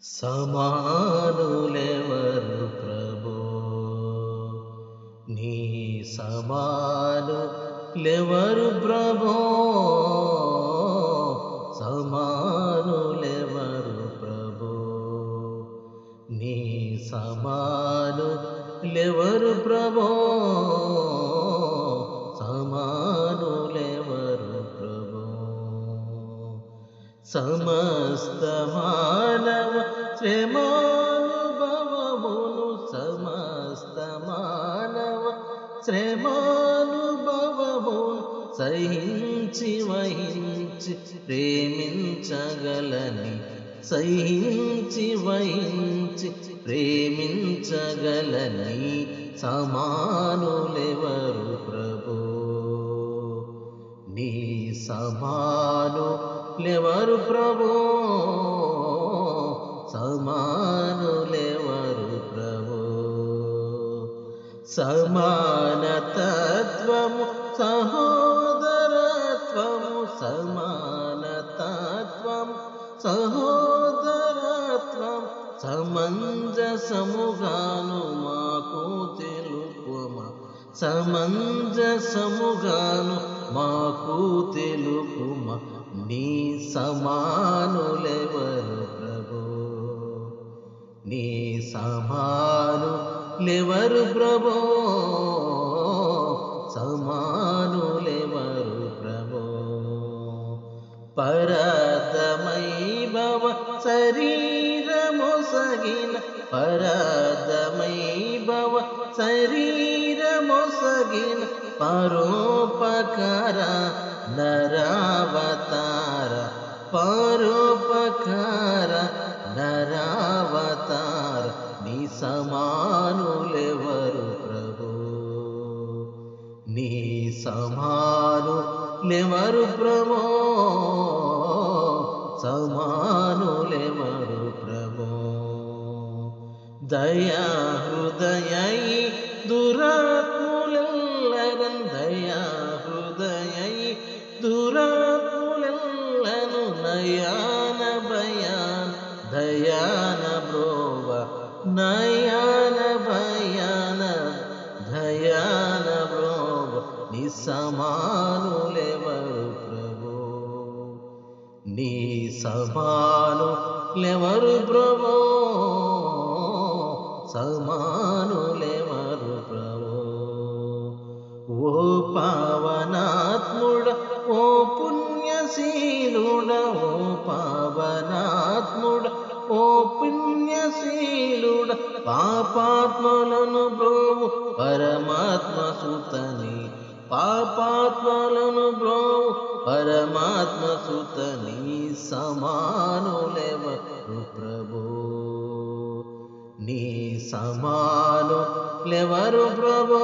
సమానులెవరు ప్రభో, నీ సమానులెవరు ప్రభో, సమానులెవరు ప్రభో, నీ సమానులెవరు ప్రభో, సమానులెవరు ప్రభో. సమస్త మానవ శ్రమానుభవమును, సమస్త మానవ శ్రమానుభవమును సహించి వహించి ప్రేమించగలని, సహించి వహించి ప్రేమించగలని సమానులెవరు ప్రభో, నీ సమానులెవరు ప్రభో, సమానులెవరు ప్రభో. సమానతత్వము సహోదరత్వము, సమానతత్వము సహోదరత్వం సమంజసముగాను మాకు తెలుపుమా, సమంజసముగాను మాకు తెలుపుమా. నీ సమానులెవరు ప్రభో, నీ సమానులెవరు ప్రభో, సమానులెవరు ప్రభో. పరదమై భవ శరీరమొసగిన, పరదమై భవ శరీరమొసగిన పరోపకార నరావతార, పరోపకార నరావతార. నీ సమానులెవరు ప్రభో, నీ సమానులెవరు ప్రభో, సమానులెవరు ప్రభో. దయా హృదయై దురాత్ములెల్లరన్, దయా హృదయై దురాత్ములెల్లను నయాన భయాన దయాన బ్రోవ, నయాన భయాన దయాన బ్రోవ. నీ సమానులెవరు ప్రభో, నీ సమానులెవరు ప్రభో, సమానులెవరు ప్రభో. ఓ పావనాత్ముడ, ఓ పుణ్యశీలుడ, ఓ పావనాత్ముడ, ఓ పుణ్యశీలుడ, పాపాత్మలను బ్రోవు పరమాత్మ సుతని, పాపాత్మలను బ్రోవు పరమాత్మ సుతని. సమానులెవరు ప్రభో, నీ సమానులెవరు ప్రభో,